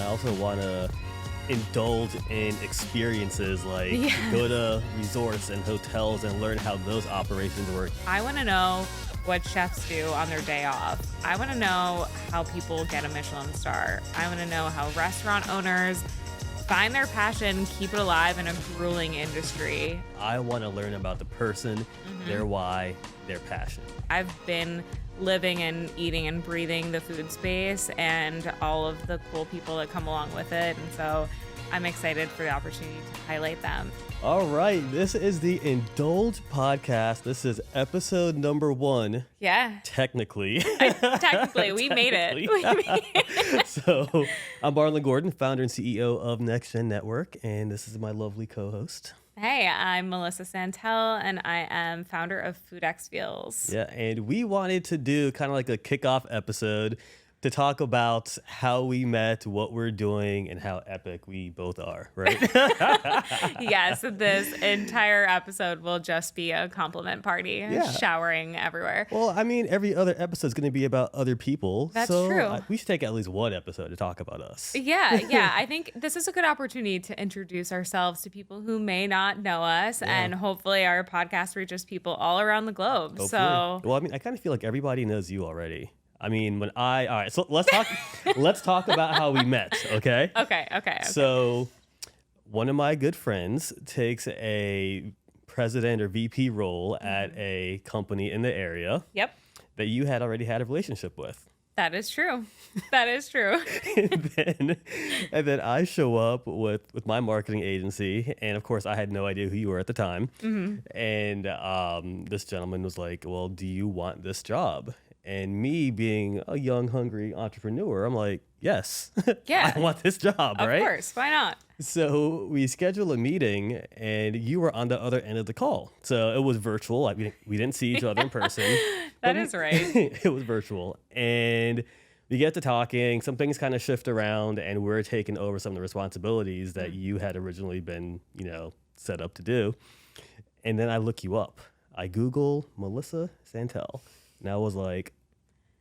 I also want to indulge in experiences like go to resorts and hotels and learn how those operations work. I want to know what chefs do on their day off. I want to know how people get a Michelin star. I want to know how restaurant owners find their passion, keep it alive in a grueling industry. I want to learn about the person, their why, their passion. I've been living and eating and breathing the food space and all of the cool people that come along with it. And so I'm excited for the opportunity to highlight them. All right, this is the Indulge podcast. This is episode number 1. Yeah. Technically. Technically, we made it. So I'm Marlon Gordon, founder and CEO of NxtGen Network, and this is my lovely co-host. Hey, I'm Melissa Santell, and I am founder of FoodxFeels. Yeah, and we wanted to do kind of like a kickoff episode to talk about how we met, what we're doing, and how epic we both are, right? Yes, this entire episode will just be a compliment party, showering everywhere. Well, I mean, every other episode is going to be about other people. That's true. We should take at least one episode to talk about us. Yeah. I think this is a good opportunity to introduce ourselves to people who may not know us, and hopefully our podcast reaches people all around the globe. Hopefully. So, well, I mean, I kind of feel like everybody knows you already. I mean, all right, so let's talk about how we met, okay? Okay. So one of my good friends takes a president or VP role at a company in the area that you had already had a relationship with. That is true. and then I show up with my marketing agency, and of course I had no idea who you were at the time. And this gentleman was like, well, do you want this job? And me being a young, hungry entrepreneur, I'm like, yes, I want this job, right? Of course, why not? So we scheduled a meeting, and you were on the other end of the call. So it was virtual. Like, we didn't see each other in person. That is right. It was virtual. And we get to talking. Some things kind of shift around, and we're taking over some of the responsibilities that you had originally been, set up to do. And then I look you up. I Google Melissa Santell. And I was like,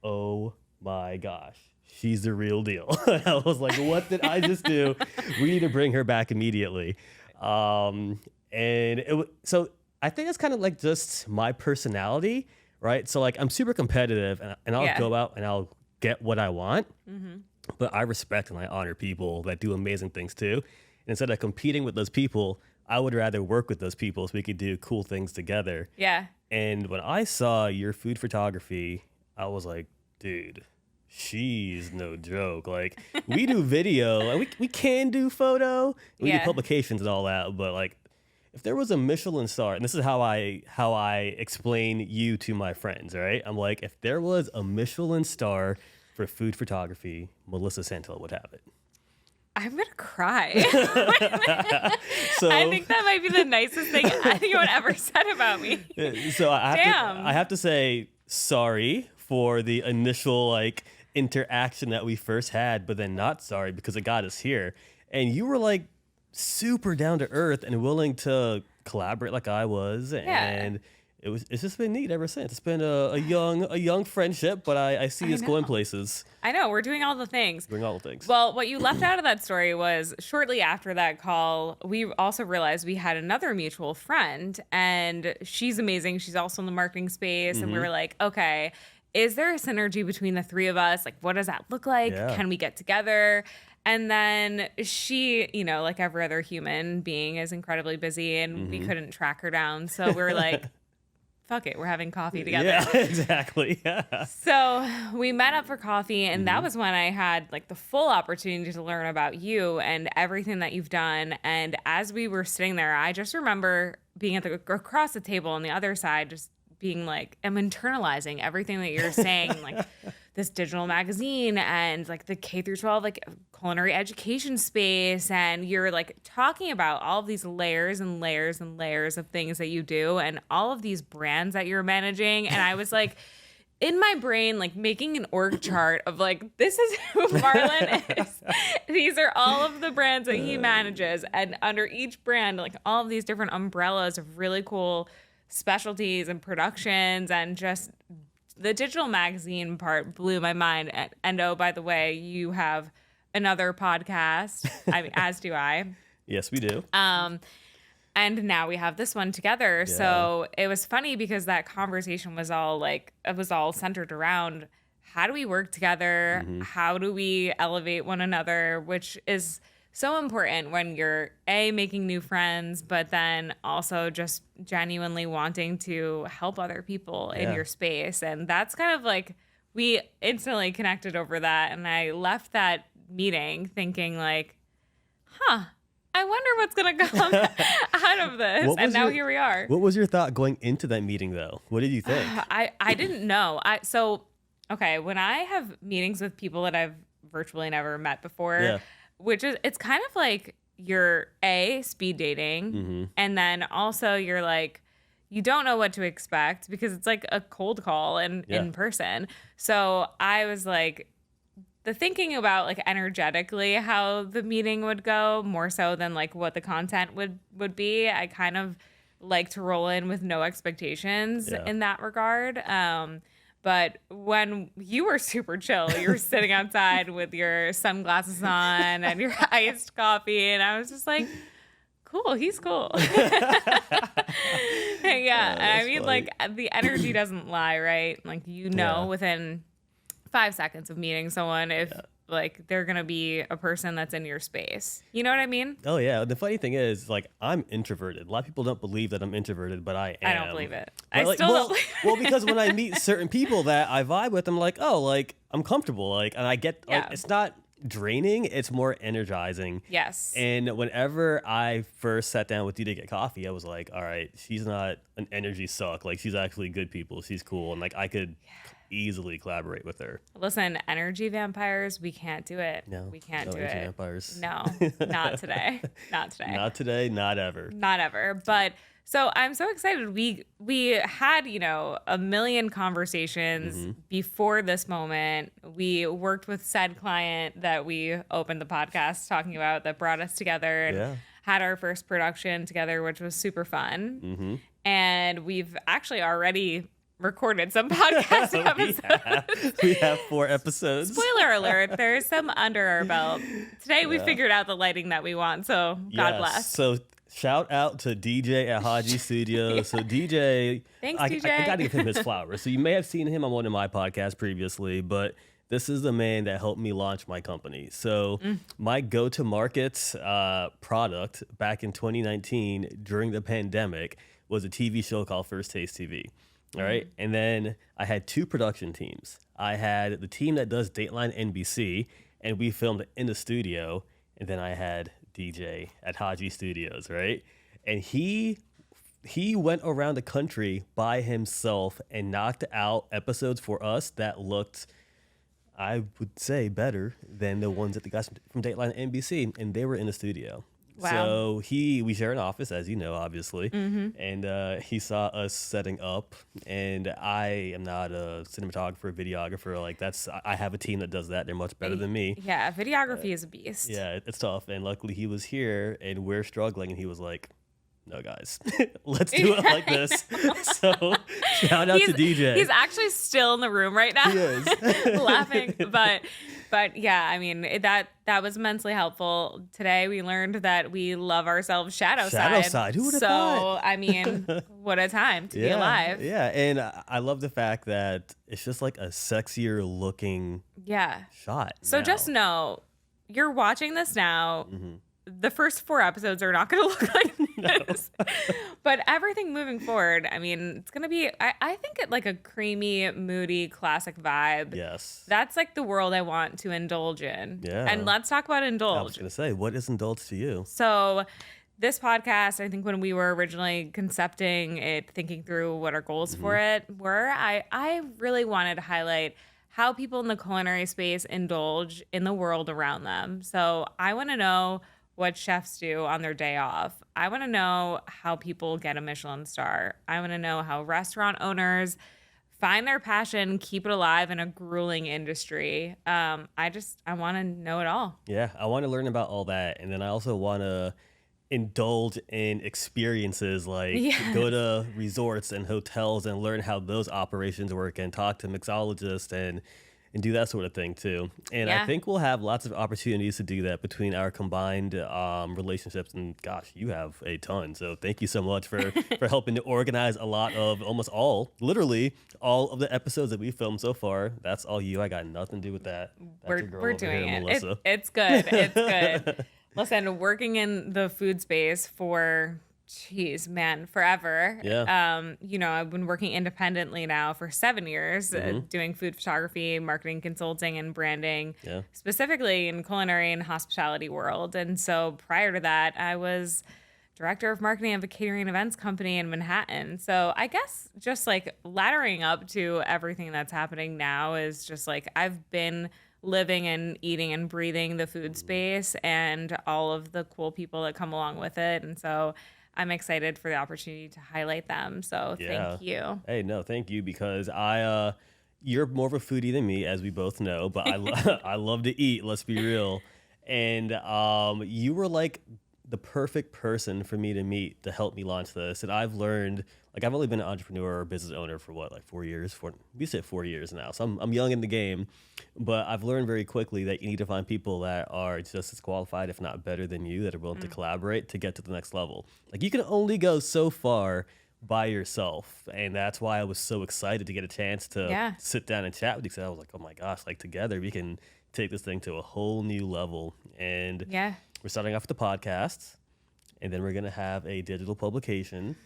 oh my gosh, she's the real deal. I was like, what did I just do? We need to bring her back immediately. So I think it's kind of like just my personality, right? So like I'm super competitive, and I'll go out and I'll get what I want. But I respect and I honor people that do amazing things too. And instead of competing with those people, I would rather work with those people so we could do cool things together. Yeah. And when I saw your food photography, I was like, dude, she's no joke. Like, we do video, and we can do photo, we do publications and all that, but like, if there was a Michelin star, and this is how I explain you to my friends, right? I'm like, if there was a Michelin star for food photography, Melissa Santell would have it. I'm going to cry. So, I think that might be the nicest thing anyone ever said about me. So I have to say sorry for the initial interaction that we first had, but then not sorry because it got us here. And you were like super down to earth and willing to collaborate like I was. And it's just been neat ever since. It's been a young friendship, but I see us going places. I know, we're doing all the things. Well, what you left out of that story was shortly after that call, we also realized we had another mutual friend, and she's amazing. She's also in the marketing space, and we were like, okay, is there a synergy between the three of us? Like, what does that look like? Yeah. Can we get together? And then she, like every other human being, is incredibly busy, and we couldn't track her down. So we were like, fuck it, we're having coffee together. Yeah, exactly. Yeah. So we met up for coffee, and that was when I had the full opportunity to learn about you and everything that you've done. And as we were sitting there, I just remember being across the table on the other side, just being like, I'm internalizing everything that you're saying, like this digital magazine and the K through 12 culinary education space, and you're talking about all of these layers and layers and layers of things that you do and all of these brands that you're managing. And I was in my brain, making an org chart of this is who Marlon is. These are all of the brands that he manages, and under each brand, all of these different umbrellas of really cool specialties and productions, and just the digital magazine part blew my mind. And oh, by the way, you have another podcast. I mean, as do I. Yes, we do. And now we have this one together. Yeah. So it was funny because that conversation was all centered around how do we work together? How do we elevate one another? Which is so important when you're making new friends, but then also just genuinely wanting to help other people in your space. And that's kind of like, we instantly connected over that. And I left that meeting thinking like, I wonder what's going to come out of this. And now here we are. What was your thought going into that meeting, though? What did you think? I didn't know. When I have meetings with people that I've virtually never met before, it's kind of like you're speed dating. And then also you're like, you don't know what to expect because it's like a cold call in person. So I was like, the thinking about like energetically how the meeting would go more so than like what the content would be. I kind of like to roll in with no expectations in that regard. But when you were super chill, you were sitting outside with your sunglasses on and your iced coffee, and I was just like, cool, he's cool. Yeah, I mean, funny. Like the energy doesn't lie, right? Like within 5 seconds of meeting someone if like they're gonna be a person that's in your space. You know what I mean? Oh yeah. The funny thing is, like, I'm introverted. A lot of people don't believe that I'm introverted, but I am. I don't believe it. But I still don't believe it. Well, because when I meet certain people that I vibe with, I'm like, oh, like I'm comfortable. Like, and I get like it's not draining, it's more energizing. Yes. And whenever I first sat down with you to get coffee, I was like, all right, she's not an energy suck. Like, she's actually good people. She's cool. And like I could easily collaborate with her. Listen, energy vampires, we can't do it. No, we can't do energy it. Vampires. No, not today. Not today. Not today. Not ever. Not ever. But so I'm so excited. We had, a million conversations before this moment. We worked with said client that we opened the podcast talking about that brought us together and had our first production together, which was super fun. And we've actually already recorded some podcast episodes. We have 4 episodes. Spoiler alert, there's some under our belt. Today we figured out the lighting that we want, so God bless. So shout out to DJ at Haji Studio. So DJ, thanks, DJ. I gotta give him his flowers. So you may have seen him on one of my podcasts previously, but this is the man that helped me launch my company. So my go-to-market product back in 2019 during the pandemic was a TV show called First Taste TV. All right. And then I had 2 production teams. I had the team that does Dateline NBC, and we filmed in the studio. And then I had DJ at Haji Studios, right? And he went around the country by himself and knocked out episodes for us that looked, I would say, better than the ones that the guys from Dateline NBC, and they were in the studio. Wow. So we share an office, as you know, obviously, and he saw us setting up. And I am not a cinematographer, videographer. Like I have a team that does that. They're much better than me. Yeah, videography is a beast. Yeah, it's tough. And luckily, he was here, and we're struggling. And he was like, "No, guys, let's do it like this." So shout out to DJ. He's actually still in the room right now. He is laughing, but yeah, I mean that was immensely helpful. Today we learned that we love ourselves shadow side. Who would have thought? I mean, what a time to be alive. Yeah, and I love the fact that it's just like a sexier looking shot. So now. Just know, you're watching this now. The first 4 episodes are not going to look like this. But everything moving forward, I mean, it's going to be, I think it like a creamy, moody, classic vibe. Yes. That's like the world I want to indulge in. Yeah. And let's talk about Indulge. I was going to say, what is Indulge to you? So this podcast, I think when we were originally concepting it, thinking through what our goals for it were, I really wanted to highlight how people in the culinary space indulge in the world around them. So I want to know what chefs do on their day off. I want to know how people get a Michelin star. I want to know how restaurant owners find their passion, keep it alive in a grueling industry. I want to know it all. Yeah, I want to learn about all that. And then I also want to indulge in experiences like go to resorts and hotels and learn how those operations work and talk to mixologists and and do that sort of thing too. And I think we'll have lots of opportunities to do that between our combined relationships. And gosh, you have a ton. So thank you so much for helping to organize a lot of literally all of the episodes that we filmed so far. That's all you. I got nothing to do with that. That's We're doing here, it. Melissa. It's good. It's good. Listen, working in the food space for forever. Yeah. I've been working independently now for 7 years, doing food photography, marketing, consulting, and branding, specifically in culinary and hospitality world. And so prior to that, I was director of marketing of a catering events company in Manhattan. So I guess just like laddering up to everything that's happening now is just like I've been living and eating and breathing the food space and all of the cool people that come along with it. And so I'm excited for the opportunity to highlight them. So thank you. Hey, no, thank you, because you're more of a foodie than me, as we both know, but I love to eat, let's be real. And you were like the perfect person for me to meet to help me launch this. And I've learned, like, I've only been an entrepreneur or business owner for what, like 4 years? We say 4 years now. So I'm young in the game, but I've learned very quickly that you need to find people that are just as qualified, if not better than you, that are willing to collaborate to get to the next level. Like, you can only go so far by yourself. And that's why I was so excited to get a chance to sit down and chat with you. Because I was like, oh my gosh, like together we can take this thing to a whole new level. And we're starting off with the podcast, and then we're going to have a digital publication.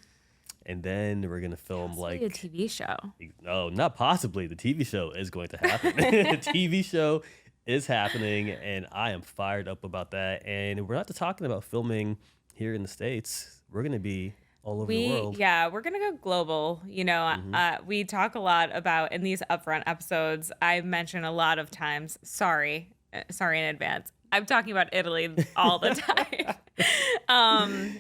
And then we're going to film like a TV show. No, not possibly. The TV show is going to happen. The TV show is happening, and I am fired up about that. And we're not just talking about filming here in the States. We're going to be all over the world. Yeah, we're going to go global. We talk a lot about, in these upfront episodes, I mention a lot of times, sorry in advance, I'm talking about Italy all the time.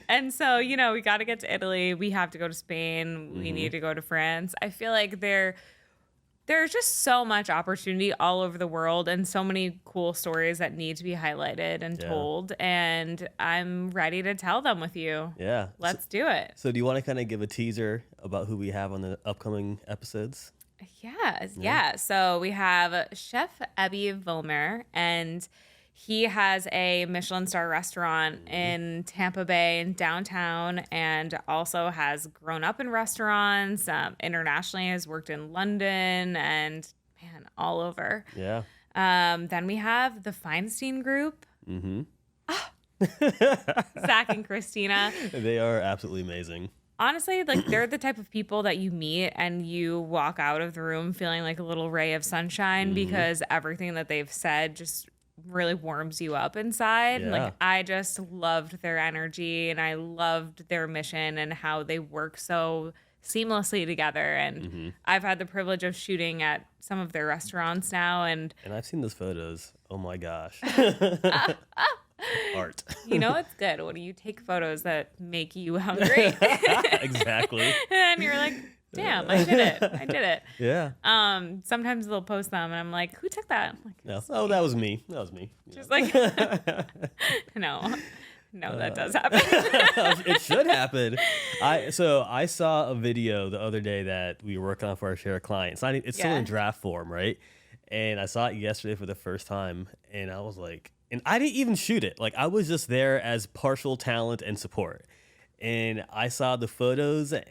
And so, we got to get to Italy. We have to go to Spain. We need to go to France. I feel like there's just so much opportunity all over the world and so many cool stories that need to be highlighted and told. And I'm ready to tell them with you. Yeah. Let's do it. So do you want to kind of give a teaser about who we have on the upcoming episodes? Yeah. So we have Chef Ebby Vilmer, and he has a Michelin star restaurant in Tampa Bay in downtown, and also has grown up in restaurants, internationally, has worked in London and all over. Yeah. Then we have the Feinstein Group. Zach and Christina. They are absolutely amazing. Honestly, like, they're the type of people that you meet and you walk out of the room feeling like a little ray of sunshine because everything that they've said just really warms you up inside. Yeah. Like, I just loved their energy, and I loved their mission and how they work so seamlessly together. And I've had the privilege of shooting at some of their restaurants now, and I've seen those photos. Oh my gosh. Art. It's good when you take photos that make you hungry. Exactly. And you're like, damn, I did it. Yeah. Sometimes they'll post them, and I'm like, who took that? I'm like, no. Oh, that was me. Just like, no, that does happen. It should happen. I saw a video the other day that we were working on for our shared client. It's still in draft form, right? And I saw it yesterday for the first time, and I was like, and I didn't even shoot it. Like, I was just there as partial talent and support. And I saw the photos that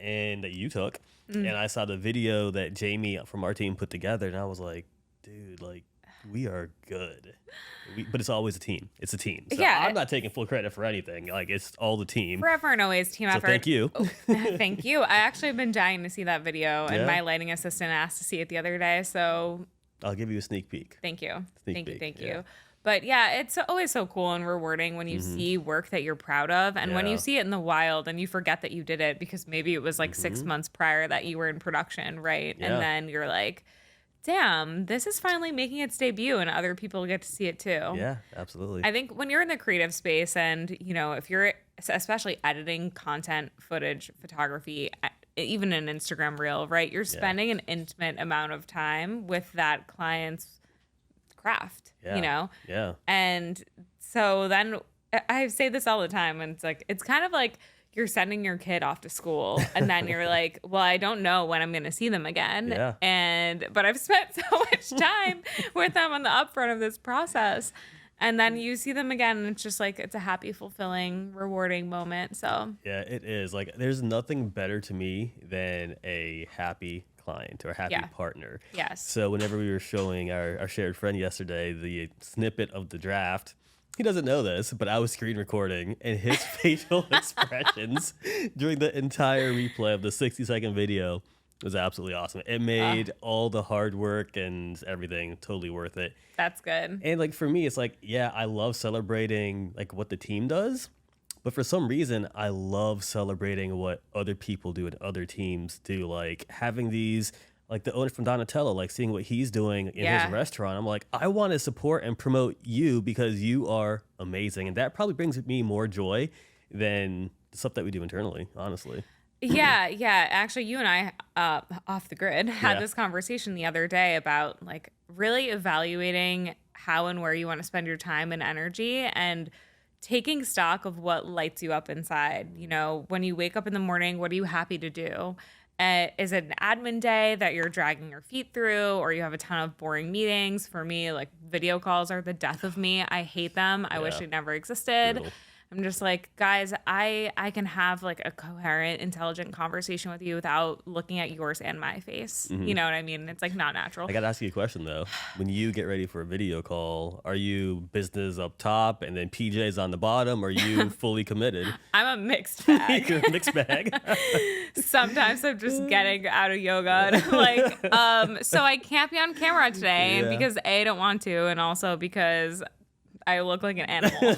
you took, and I saw the video that Jamie from our team put together, and I was like, dude, like, we are good. But it's always a team. It's a team. So I'm not taking full credit for anything. Like, it's all the team. Forever and always team effort. Thank you. Thank you. I actually have been dying to see that video, and my lighting assistant asked to see it the other day, so I'll give you a sneak peek. Thank you. Thank Yeah. you. But yeah, it's always so cool and rewarding when you see work that you're proud of, and when you see it in the wild and you forget that you did it because maybe it was like 6 months prior that you were in production, right? Yeah. And then you're like, damn, this is finally making its debut and other people get to see it too. Yeah, absolutely. I think when you're in the creative space and, if you're especially editing content, footage, photography, even an Instagram reel, right? You're spending an intimate amount of time with that client's craft, Yeah. And so then I say this all the time, and it's like, it's kind of like you're sending your kid off to school and then you're like, well, I don't know when I'm going to see them again. Yeah. But I've spent so much time with them on the upfront of this process. And then you see them again and it's just like, it's a happy, fulfilling, rewarding moment. So yeah, it is. Like, there's nothing better to me than a happy client or a happy partner. Yes. So whenever we were showing our shared friend yesterday the snippet of the draft, he doesn't know this, but I was screen recording, and his facial expressions during the entire replay of the 60-second video was absolutely awesome. It made all the hard work and everything totally worth it. That's good. And like for me, it's like, yeah, I love celebrating like what the team does, but for some reason, I love celebrating what other people do and other teams do. Like having these, like the owner from Donatello, like seeing what he's doing in his restaurant. I'm like, I want to support and promote you because you are amazing. And that probably brings me more joy than the stuff that we do internally, honestly. Yeah. Actually, you and I, off the grid, had this conversation the other day about like really evaluating how and where you want to spend your time and energy and taking stock of what lights you up inside. You know, when you wake up in the morning, what are you happy to do? Is it an admin day that you're dragging your feet through, or you have a ton of boring meetings? For me, like video calls are the death of me. I hate them. I wish they never existed. Brutal. I'm just like, guys, I can have like a coherent, intelligent conversation with you without looking at yours and my face. Mm-hmm. You know what I mean? It's like not natural. I got to ask you a question though. When you get ready for a video call, are you business up top and then PJs on the bottom? Or are you fully committed? I'm a mixed bag. You're a mixed bag. Sometimes I'm just getting out of yoga. And I'm like, so I can't be on camera today because A, I don't want to, and also because I look like an animal.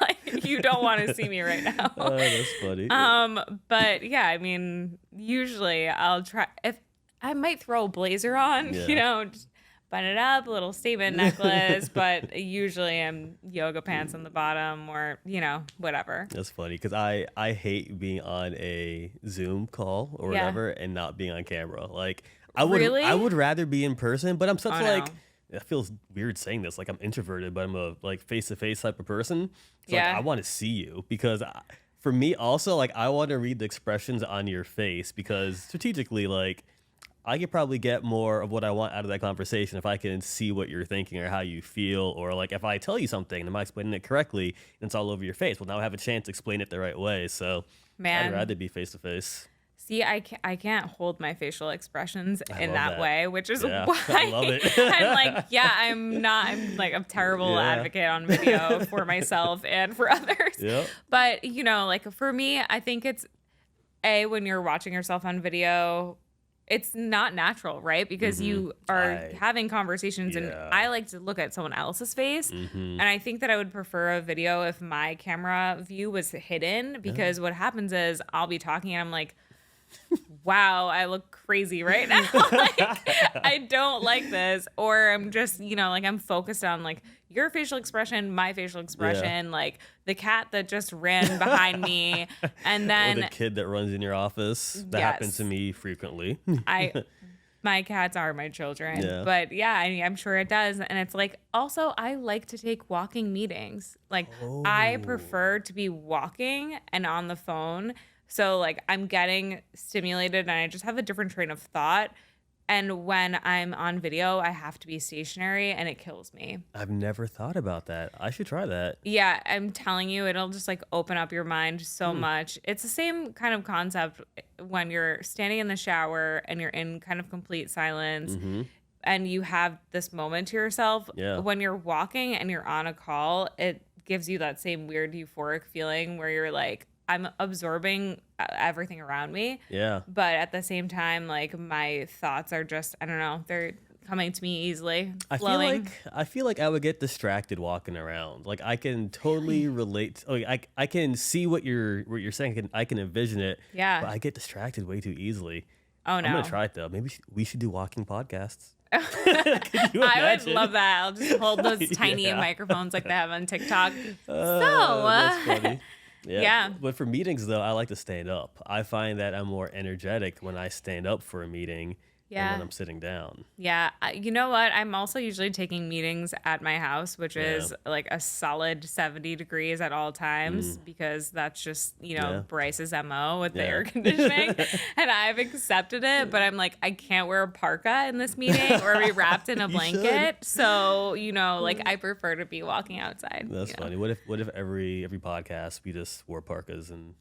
Like, you don't want to see me right now. Oh, that's funny. But yeah, I mean, usually I'll try, if I might throw a blazer on, you know, just button it up, a little statement necklace, but usually I'm yoga pants on the bottom or, you know, whatever. That's funny because I hate being on a Zoom call or whatever and not being on camera. Like I would rather be in person, but I'm such like, it feels weird saying this, like I'm introverted, but I'm a like face-to-face type of person. So like, I want to see you because for me also, like I want to read the expressions on your face because strategically, like I could probably get more of what I want out of that conversation if I can see what you're thinking or how you feel, or like if I tell you something and I'm not explaining it correctly and it's all over your face. Well, now I have a chance to explain it the right way. So I'd rather be face-to-face. See, I can't hold my facial expressions in that way, which is why I love it. I'm like, I'm like a terrible advocate on video for myself and for others. Yep. But, you know, like for me, I think it's when you're watching yourself on video, it's not natural, right? Because you are having conversations and I like to look at someone else's face. And I think that I would prefer a video if my camera view was hidden because what happens is I'll be talking and I'm like, wow, I look crazy right now. Like, I don't like this. Or I'm just, you know, like I'm focused on like your facial expression, my facial expression, like the cat that just ran behind me. And then or the kid that runs in your office. That happens to me frequently. My cats are my children. But I'm sure it does. And it's like, also, I like to take walking meetings. Like I prefer to be walking and on the phone. So like I'm getting stimulated and I just have a different train of thought. And when I'm on video, I have to be stationary and it kills me. I've never thought about that. I should try that. Yeah, I'm telling you, it'll just like open up your mind so much. It's the same kind of concept when you're standing in the shower and you're in kind of complete silence and you have this moment to yourself. Yeah. When you're walking and you're on a call, it gives you that same weird euphoric feeling where you're like, I'm absorbing everything around me. Yeah. But at the same time, like my thoughts are just, I don't know, they're coming to me easily. Flowing. I feel like I would get distracted walking around. Like I can totally relate. I can see what you're saying. I can envision it. Yeah. But I get distracted way too easily. Oh no. I'm gonna try it though. Maybe we should do walking podcasts. I would love that. I'll just hold those tiny microphones like they have on TikTok. That's funny. Yeah. But for meetings, though, I like to stand up. I find that I'm more energetic when I stand up for a meeting Yeah. when I'm sitting down. Yeah. You know what? I'm also usually taking meetings at my house, which is like a solid 70 degrees at all times because that's just, Bryce's MO with the air conditioning. And I've accepted it, but I'm like, I can't wear a parka in this meeting or be wrapped in a blanket. So, I prefer to be walking outside. That's funny. What if every podcast we just wore parkas and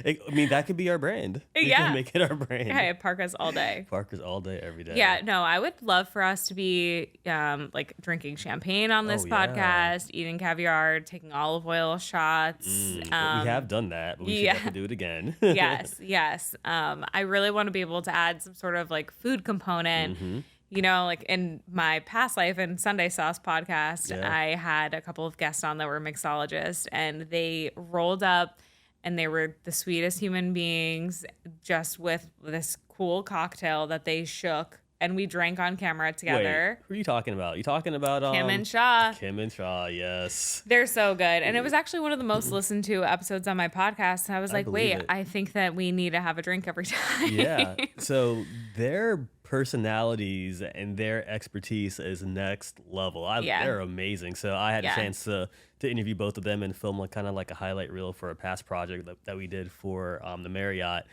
I mean, that could be our brand. We can make it our brand. Yeah, parkas all day. Parkas all day, every day. Yeah, no, I would love for us to be like drinking champagne on this podcast, eating caviar, taking olive oil shots. We have done that, but we should have to do it again. Yes. I really want to be able to add some sort of like food component. Like in my past life in Sunday Sauce podcast, I had a couple of guests on that were mixologists, and they rolled up and they were the sweetest human beings, just with this cool cocktail that they shook, and we drank on camera together. Wait, who are you talking about? You talking about Kim and Shaw? Kim and Shaw, yes. They're so good. And it was actually one of the most listened to episodes on my podcast. And I was like, wait, I think that we need to have a drink every time. Yeah. So their personalities and their expertise is next level. They're amazing. So I had a chance to interview both of them and film kind of like a highlight reel for a past project that we did for the Marriott.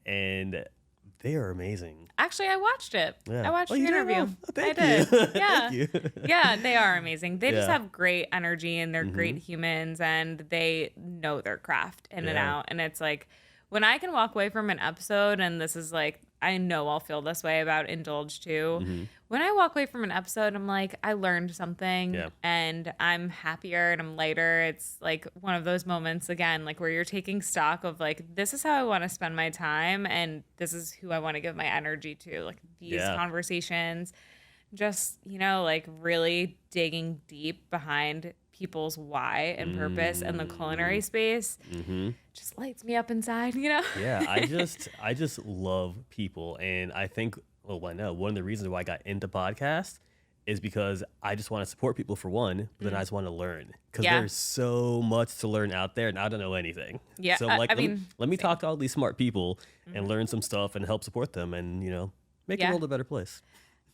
And they are amazing. Actually, I watched it. Yeah. I watched the interview. Thank I you. did. Yeah. Thank you. Yeah, they are amazing. They just have great energy, and they're great humans, and they know their craft in and out. And it's like, when I can walk away from an episode, and this is like, I know I'll feel this way about Indulge too. When I walk away from an episode, I'm like, I learned something and I'm happier and I'm lighter. It's like one of those moments again, like where you're taking stock of like, this is how I want to spend my time and this is who I want to give my energy to. Like these conversations, just, like really digging deep behind people's why and purpose and the culinary space just lights me up inside, Yeah, I just love people, and I think one of the reasons why I got into podcasts is because I just want to support people for one, but then I just want to learn because there's so much to learn out there, and I don't know anything. Yeah, so let me talk to all these smart people and learn some stuff and help support them, and make the world a better place.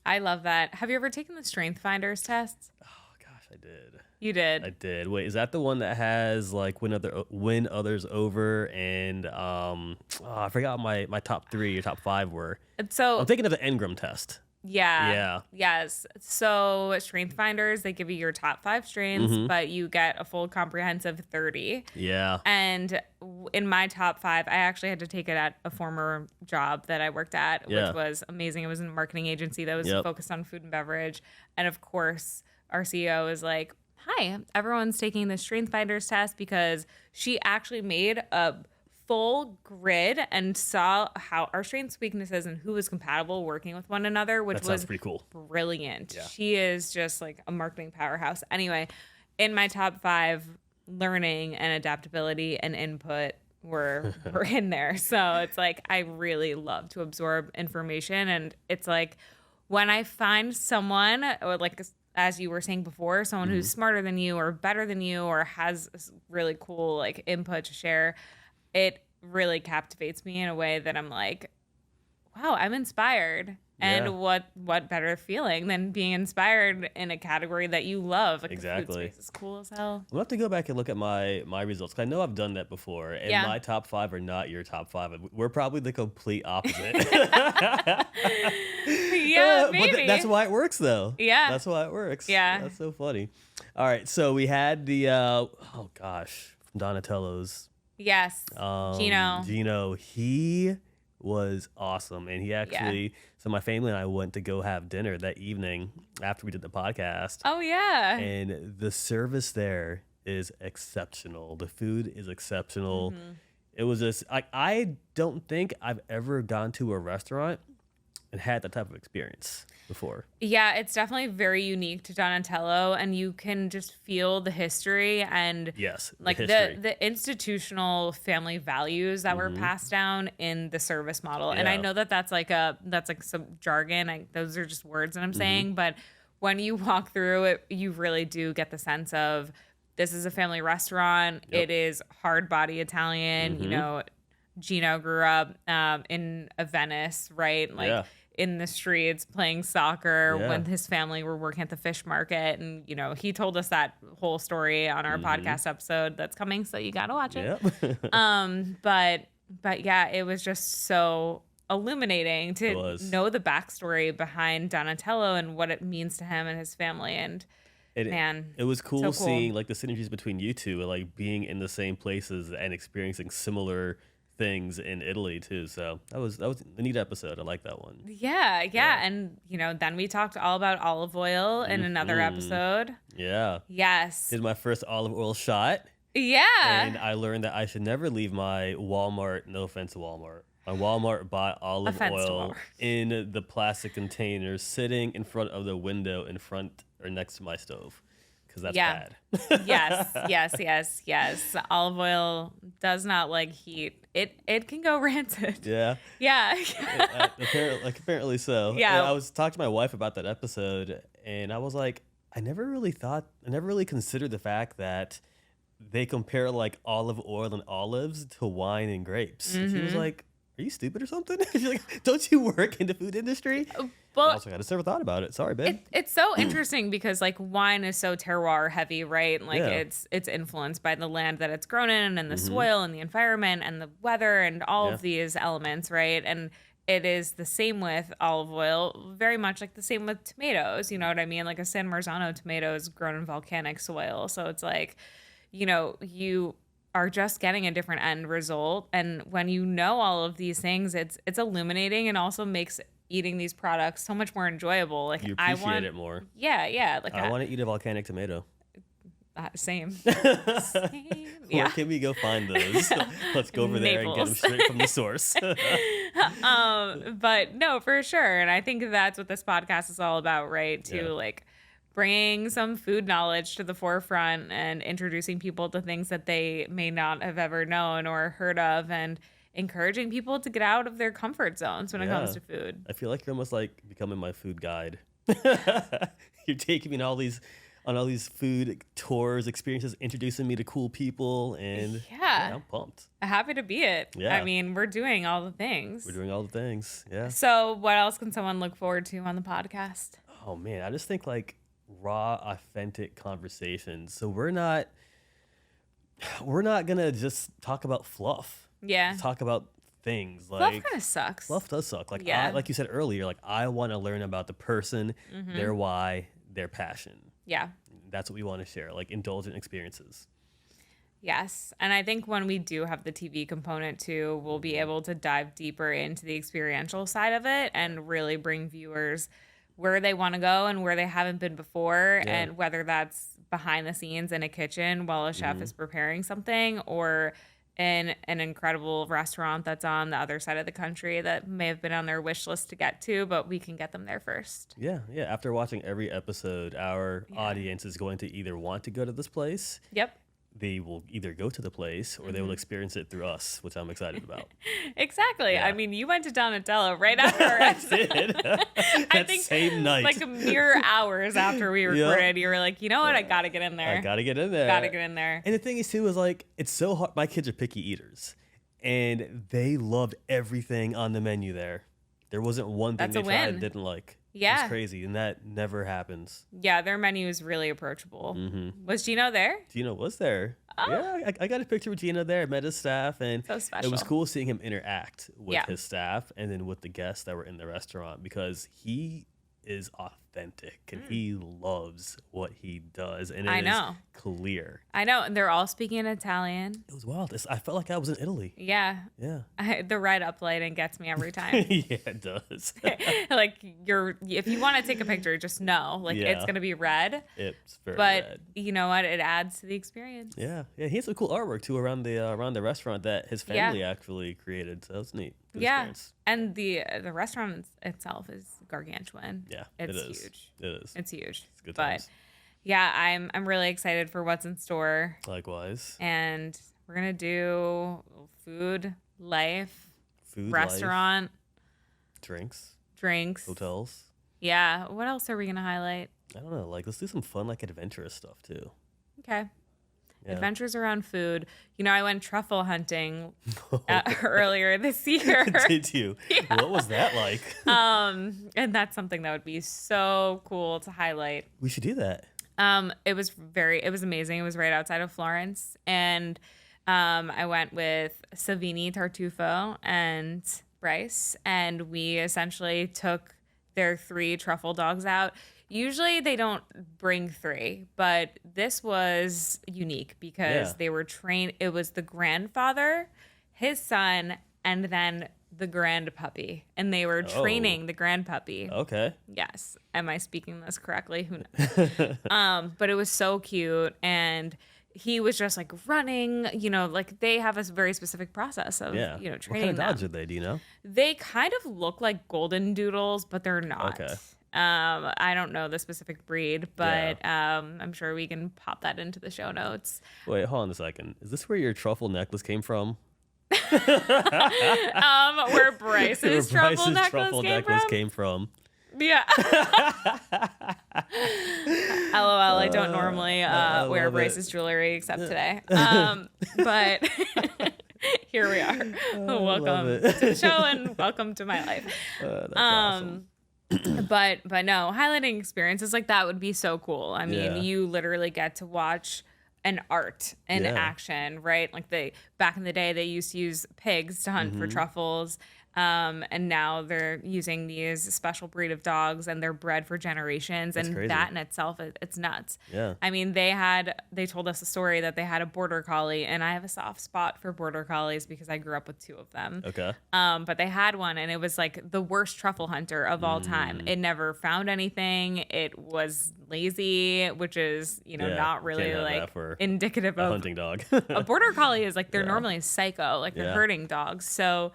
I love that. Have you ever taken the Strength Finders test? Oh gosh, I did. You did. I did. Wait, is that the one that has like win others over and I forgot my top 3 or top 5 were. So I'm thinking of the Engram test. Yeah. Yes. So Strength Finders, they give you your top 5 strengths, but you get a full comprehensive 30. Yeah. And in my top 5, I actually had to take it at a former job that I worked at, which was amazing. It was in a marketing agency that was focused on food and beverage. And of course, our CEO is like, hi, everyone's taking the Strength Finders test, because she actually made a full grid and saw how our strengths, weaknesses, and who was compatible working with one another, which was pretty cool. Brilliant. Yeah. She is just like a marketing powerhouse. Anyway, in my top 5, learning and adaptability and input were in there. So it's like, I really love to absorb information. And it's like, when I find someone, or like, as you were saying before, someone who's smarter than you or better than you or has really cool like input to share, it really captivates me in a way that I'm like, wow, I'm inspired. And what better feeling than being inspired in a category that you love? Like exactly. The food space is cool as hell. We'll have to go back and look at my results, because I know I've done that before, and my top 5 are not your top 5. We're probably the complete opposite. Maybe. But that's why it works, though. Yeah. That's why it works. Yeah. That's so funny. All right, so we had the, from Donatello's. Yes. Gino, he was awesome, and he actually so my family and I went to go have dinner that evening after we did the podcast. Oh yeah. And the service there is exceptional. The food is exceptional. It was just I don't think I've ever gone to a restaurant and had that type of experience before. Yeah, it's definitely very unique to Donatello, and you can just feel the history and the institutional family values that were passed down in the service model. And I know that's like some jargon. Those are just words that I'm saying, but when you walk through it, you really do get the sense of, this is a family restaurant. It is hard body Italian, Gino grew up in Venice, right? Like Yeah. in the streets playing soccer Yeah. when his family were working at the fish market. And, you know, he told us that whole story on our podcast episode that's coming. So you got to watch it. Yep. But yeah, it was just so illuminating It to was. know the backstory behind Donatello and what it means to him and his family. And man, It was cool so seeing like the synergies between you two and like being in the same places and experiencing similar things in Italy too. So that was a neat episode. I like that one. Yeah. And, you know, then we talked all about olive oil in another episode. Yeah. Yes. Did my first olive oil shot. Yeah. And I learned that I should never leave my Walmart, no offense to Walmart, my Walmart bought olive Offense to oil Walmart. in the plastic container sitting in front of the window in front or next to my stove. Because that's Yeah. bad. Yes. Olive oil does not like heat. It can go rancid. Yeah. Yeah. Apparently so. Yeah. And I was talking to my wife about that episode, and I was like, I never really considered the fact that they compare like olive oil and olives to wine and grapes. And she was like, "Are you stupid or something?" She's like, "Don't you work in the food industry?" Well, I was like, "I just never thought about it. Sorry, babe." it's so interesting because like wine is so terroir heavy, right? Like Yeah. it's influenced by the land that it's grown in and the soil and the environment and the weather and all Yeah. of these elements, right? And it is the same with olive oil, very much like the same with tomatoes. You know what I mean? Like a San Marzano tomato is grown in volcanic soil. So it's like, you know, you are just getting a different end result. And when you know all of these things, it's illuminating and also makes eating these products so much more enjoyable. Like You I appreciate want it more. Yeah. Like I want to eat a volcanic tomato. same. Where can we go find those? Let's go over there and get them Naples. straight from the source. But no, for sure. And I think that's what this podcast is all about, right? To Yeah. like bringing some food knowledge to the forefront and introducing people to things that they may not have ever known or heard of, and encouraging people to get out of their comfort zones when it comes to food. I feel like you're almost like becoming my food guide. You're taking me on all these food tours, experiences, introducing me to cool people, and Yeah. I'm pumped. Happy to be it. Yeah. I mean, we're doing all the things. We're doing all the things. Yeah. So what else can someone look forward to on the podcast? Oh man, I just think like raw, authentic conversations. So we're not gonna just talk about fluff. Yeah. Let's talk about things Fluff like kind of sucks. fluff does suck. Like Yeah. like you said earlier, like I want to learn about the person, their why, their passion. Yeah. That's what we want to share, like indulgent experiences. Yes. And I think when we do have the TV component too, we'll be able to dive deeper into the experiential side of it and really bring viewers where they want to go and where they haven't been before, Yeah. and whether that's behind the scenes in a kitchen while a chef is preparing something, or in an incredible restaurant that's on the other side of the country that may have been on their wish list to get to, but we can get them there first. Yeah. After watching every episode, our audience is going to either want to go to this place, Yep. they will either go to the place, or they will experience it through us, which I'm excited about. Exactly. Yeah. I mean, you went to Donatello right after our episode. Did. I That think same night. like a mere hours after we recorded, you were like, you know what? I got to get in there. I gotta get in there. Gotta get in there. And the thing is too is like it's so hard. My kids are picky eaters, and they loved everything on the menu there. There wasn't one thing That's they a tried win. and didn't like. Yeah. It's crazy, and that never happens. Yeah, their menu is really approachable. Was Gino there? Gino was there. Yeah, I got a picture with Gino there. Met his staff, and So it was special. cool seeing him interact with Yeah. his staff and then with the guests that were in the restaurant, because he is authentic and he loves what he does, and I it is know. clear. I know. And they're all speaking Italian. It was wild. I felt like I was in Italy. Yeah. Yeah. The red up lighting gets me every time. Yeah, it does. Like if you want to take a picture, just know like it's Yeah. going to be red, It's very but red. you know what? It adds to the experience. Yeah. He has some cool artwork too around the restaurant that his family actually created. So that's neat. Good Yeah. experience. And the restaurant itself is gargantuan. Yeah, It's it is. huge. It is. It's huge. It's good But times. yeah, I'm really excited for what's in store, Likewise. and we're gonna do food, life, Food, restaurant, life, drinks, drinks. hotels. Yeah. What else are we gonna highlight? I don't know. Like, let's do some fun, like adventurous stuff too. Okay. adventures around food. You know, I went truffle hunting earlier this year. Did you? Yeah. What was that like? And that's something that would be so cool to highlight. We should do that. It was amazing. It was right outside of Florence. And I went with Savini Tartufo and Bryce, and we essentially took their 3 truffle dogs out. Usually they don't bring 3, but this was unique because they were trained. It was the grandfather, his son, and then the grand puppy, and they were training the grand puppy. Okay. Yes. Am I speaking this correctly? Who knows? But it was so cute, and he was just like running, you know, like they have a very specific process of, you know, training. What kind of dogs are they? Do you know? They kind of look like golden doodles, but they're not. Okay. I don't know the specific breed, but I'm sure we can pop that into the show notes. Wait, hold on a second. Is this where your truffle necklace came from? Where Bryce's truffle necklace came from? Yeah. LOL, I don't normally wear Bryce's jewelry except today. But here we are. Welcome to the show and welcome to my life. That's awesome. But no, highlighting experiences like that would be so cool. I mean, you literally get to watch an art in action, right? Like back in the day, they used to use pigs to hunt for truffles. And now they're using these special breed of dogs, and they're bred for generations. That's crazy. That in itself, it's nuts. Yeah. I mean, they told us a story that they had a border collie, and I have a soft spot for border collies because I grew up with 2 of them. Okay. But they had one, and it was like the worst truffle hunter of all time. It never found anything. It was lazy, which is, you know, not really like indicative of a hunting dog. A border collie is like, they're normally psycho, like they're herding dogs. So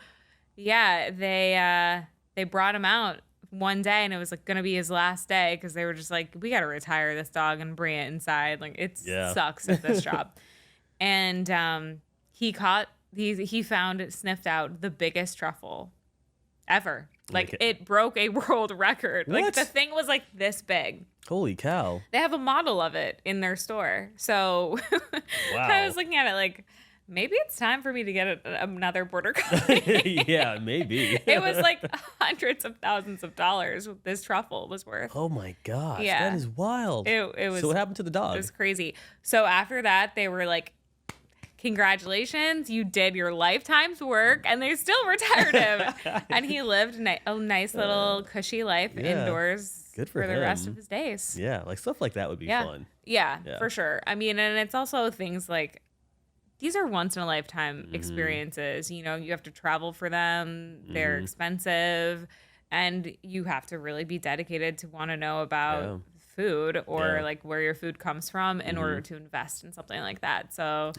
yeah, they brought him out one day, and it was like gonna be his last day because they were just like, we gotta retire this dog and bring it inside. Like it sucks at this job. And he sniffed out the biggest truffle ever. Like it broke a world record. What? Like the thing was like this big. Holy cow! They have a model of it in their store. So I was looking at it like, maybe it's time for me to get another border collie. Yeah, maybe. It was like hundreds of thousands of dollars this truffle was worth. Oh my gosh, Yeah. that is wild. It was. So what happened to the dog? It was crazy. So after that, they were like, congratulations, you did your lifetime's work, and they still retired him. And he lived a nice little cushy life indoors Good for the him. rest of his days. Yeah, like stuff like that would be fun. Yeah, for sure. I mean, and it's also things like, these are once in a lifetime experiences. You know, you have to travel for them. They're expensive, and you have to really be dedicated to want to know about food or like where your food comes from in order to invest in something like that. So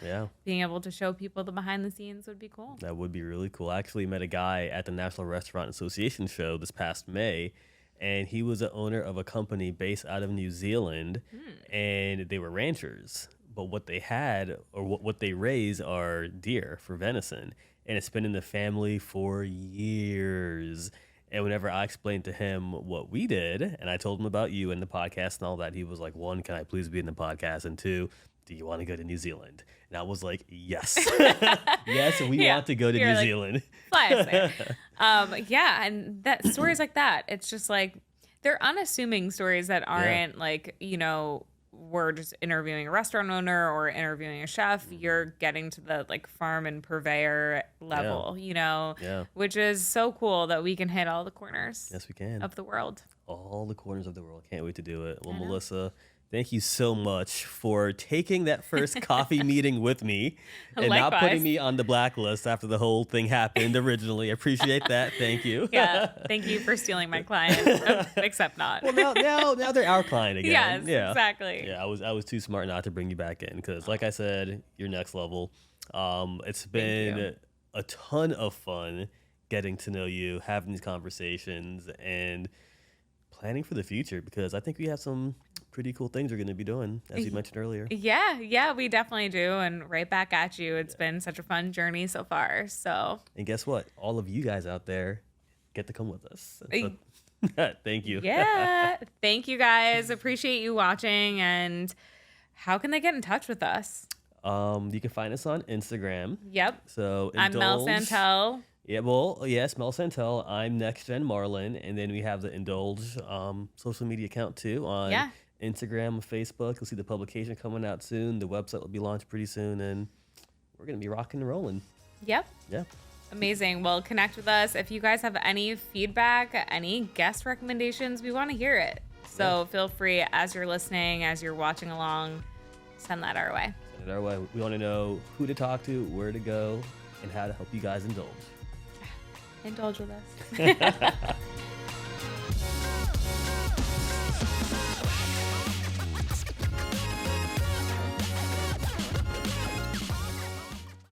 being able to show people the behind the scenes would be cool. That would be really cool. I actually met a guy at the National Restaurant Association show this past May, and he was the owner of a company based out of New Zealand, and they were ranchers. But what they had, or what they raise, are deer for venison. And it's been in the family for years. And whenever I explained to him what we did, and I told him about you and the podcast and all that, he was like, 1, can I please be in the podcast? And 2, do you want to go to New Zealand? And I was like, yes. Yes, we want to go to New Zealand. Fly us there. And that stories like that, it's just like, they're unassuming stories that aren't like, you know, we're just interviewing a restaurant owner or interviewing a chef. You're getting to the like farm and purveyor level, you know, which is so cool that we can hit all the corners. Yes, we can. Of the world. All the corners of the world. Can't wait to do it. Well, Melissa, thank you so much for taking that first coffee meeting with me and not putting me on the blacklist after the whole thing happened originally. I appreciate that. Thank you. Yeah. Thank you for stealing my client, except not. Well, now they're our client again. Yes, exactly. Yeah, I was too smart not to bring you back in because, like I said, you're next level. It's been a ton of fun getting to know you, having these conversations, and planning for the future because I think we have some pretty cool things we're going to be doing, as you mentioned earlier. Yeah, we definitely do. And right back at you. It's been such a fun journey so far. So, and guess what? All of you guys out there get to come with us. So, thank you. Yeah. Thank you guys. Appreciate you watching. And how can they get in touch with us? You can find us on Instagram. Yep. So I'm Mel Santell. Yeah, well, yes, Mel Santell. I'm NxtGen Marlon, and then we have the Indulge social media account too on Instagram, Facebook. You'll see the publication coming out soon. The website will be launched pretty soon, and we're gonna be rocking and rolling. Yep. Yeah. Amazing. Well, connect with us. If you guys have any feedback, any guest recommendations, we want to hear it. So feel free, as you're listening, as you're watching along, send that our way. Send it our way. We want to know who to talk to, where to go, and how to help you guys indulge. Indulge with us.